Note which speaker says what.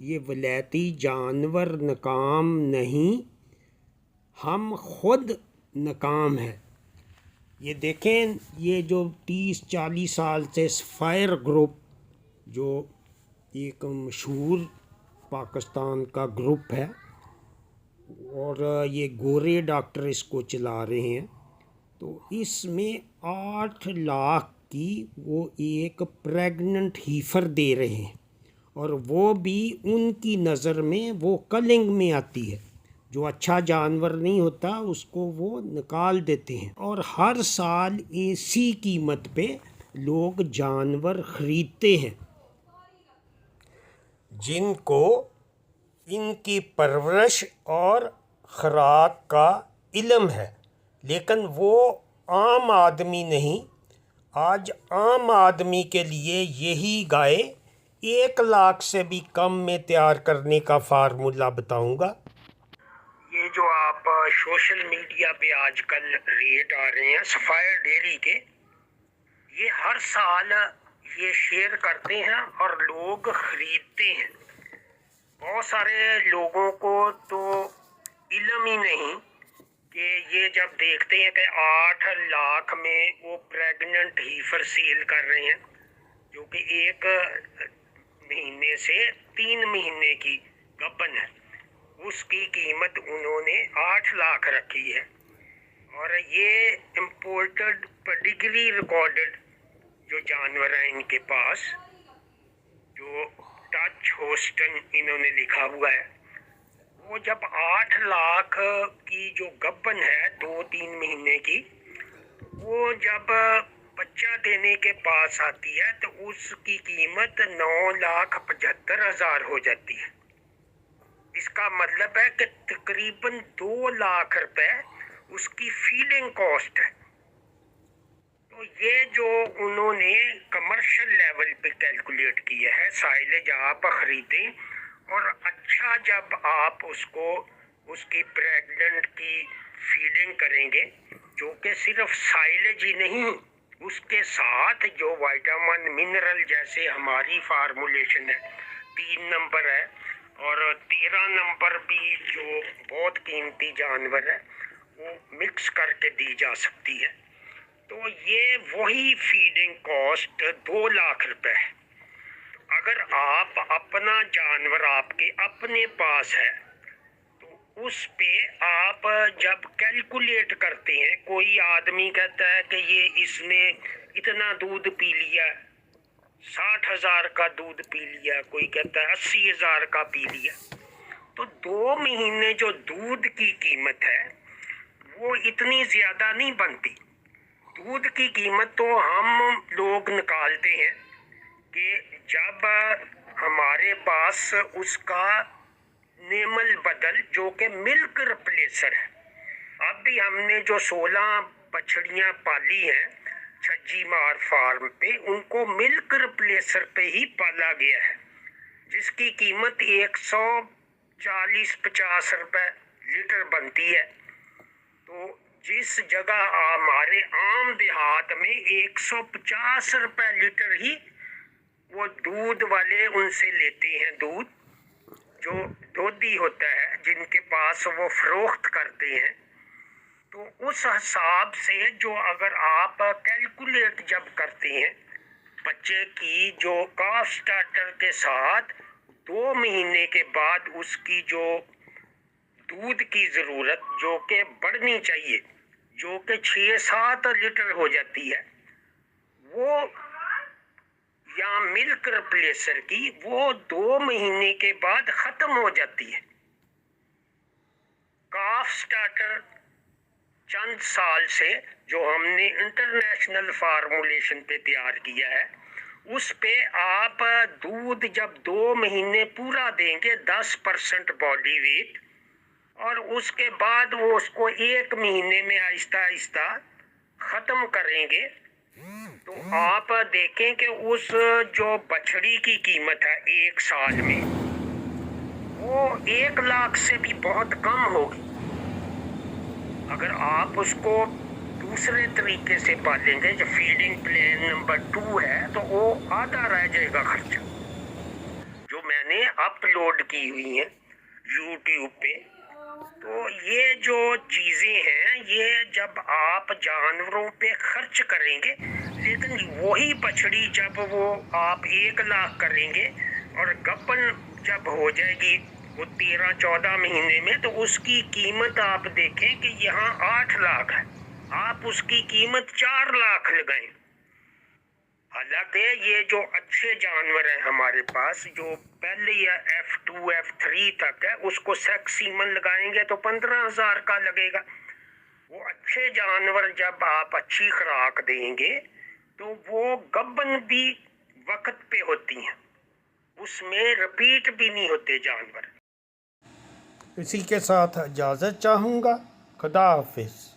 Speaker 1: ये वलैती जानवर नाकाम नहीं, हम खुद नाकाम हैं। ये देखें, ये जो 30-40 साल से फायर ग्रुप, जो एक मशहूर पाकिस्तान का ग्रुप है और ये गोरे डॉक्टर इसको चला रहे हैं, तो इसमें 8 लाख की वो एक प्रेग्नेंट हीफर दे रहे हैं और वो भी उनकी नज़र में वो कलिंग में आती है। जो अच्छा जानवर नहीं होता उसको वो निकाल देते हैं और हर साल इसी कीमत पे लोग जानवर ख़रीदते हैं जिनको इनकी परवरिश और खुराक का इल्म है, लेकिन वो आम आदमी नहीं। आज आम आदमी के लिए यही गाय 1 लाख से भी कम में तैयार करने का फार्मूला बताऊंगा। ये जो आप सोशल मीडिया पे आजकल रेट आ रहे हैं सफ़ायर डेयरी के, ये हर साल ये शेयर करते हैं और लोग ख़रीदते हैं। बहुत सारे लोगों को तो इल्म ही नहीं कि ये जब देखते हैं कि 8 लाख में वो प्रेग्नेंट हीफर सेल कर रहे हैं, जो कि 1 महीने से 3 महीने की गबन है, उसकी कीमत उन्होंने 8 लाख रखी है। और ये इम्पोर्टेड पेडिग्री रिकॉर्डेड जो जानवर हैं इनके पास, जो डच होस्टन इन्होंने लिखा हुआ है, वो जब 8 लाख की जो गबन है 2-3 महीने की, वो जब बच्चा देने के पास आती है तो उसकी कीमत 9,75,000 हो जाती है। इसका मतलब है कि तकरीबन 2 लाख रुपए उसकी फीडिंग कॉस्ट है। तो ये जो उन्होंने कमर्शियल लेवल पे कैलकुलेट किया है, साइलेज आप खरीदें और अच्छा जब आप उसको उसकी प्रेग्नेंट की फीडिंग करेंगे, जो कि सिर्फ साइलेज ही नहीं, उसके साथ जो विटामिन मिनरल जैसे हमारी फार्मूलेशन है 3 नंबर है और 13 नंबर भी जो बहुत कीमती जानवर है वो मिक्स करके दी जा सकती है। तो ये वही फीडिंग कॉस्ट 2 लाख रुपए है। अगर आप अपना जानवर आपके अपने पास है तो उस पे आप जब कैलकुलेट करते हैं, कोई आदमी कहता है कि ये इसने इतना दूध पी लिया, 60,000 का दूध पी लिया, कोई कहता है 80,000 का पी लिया, तो 2 महीने जो दूध की कीमत है वो इतनी ज़्यादा नहीं बनती। दूध की कीमत तो हम लोग निकालते हैं कि जब हमारे पास उसका नेमल बदल जो कि मिल्क रिप्लेसर है, अब भी हमने जो 16 बछड़ियाँ पाली हैं छज्जी मार फार्म पे, उनको मिल्क रिप्लेसर पे ही पाला गया है, जिसकी कीमत 140-50 रुपए लीटर बनती है। तो जिस जगह हमारे आम देहात में 150 रुपए लीटर ही वो दूध वाले उनसे लेते हैं, दूध जो दूधी होता है जिनके पास वो फरोख्त करते हैं। तो उस हिसाब से जो अगर आप कैलकुलेट जब करते हैं बच्चे की जो काफ स्टार्टर के साथ 2 महीने के बाद उसकी जो दूध की ज़रूरत जो कि बढ़नी चाहिए, जो कि 6-7 लीटर हो जाती है, वो या मिल्क रिप्लेसर की वो 2 महीने के बाद ख़त्म हो जाती है। काफ स्टार्टर चंद साल से जो हमने इंटरनेशनल फार्मूलेशन पे तैयार किया है, उस पे आप दूध जब 2 महीने पूरा देंगे 10% बॉडी वेट, और उसके बाद वो उसको 1 महीने में आहिस्ता आहिस्ता ख़त्म करेंगे, तो आप देखें कि उस जो बछड़ी की कीमत है 1 साल में वो 1 लाख से भी बहुत कम होगी। अगर आप उसको दूसरे तरीके से पालेंगे, जो फीडिंग प्लान नंबर 2 है, तो वो आधा रह जाएगा खर्चा। जो मैंने मैंने अपलोड की हुई हैं यूट्यूब पे। तो ये जो चीज़ें हैं, ये जब आप जानवरों पे खर्च करेंगे, लेकिन वही बछड़ी जब वो आप 1 लाख करेंगे और गब्बन जब हो जाएगी वो 13-14 महीने में, तो उसकी कीमत आप देखें कि यहाँ 8 लाख है, आप उसकी कीमत 4 लाख लगाएं। हालांकि ये जो अच्छे जानवर हैं हमारे पास, जो पहले या F2 F3 तक है, उसको सेक्स सीमन लगाएंगे तो 15,000 का लगेगा। वो अच्छे जानवर जब आप अच्छी खुराक देंगे तो वो गब्बन भी वक्त पे होती हैं, उसमें रिपीट भी नहीं होते जानवर। इसी के साथ इजाज़त चाहूँगा। खुदा हाफिज़।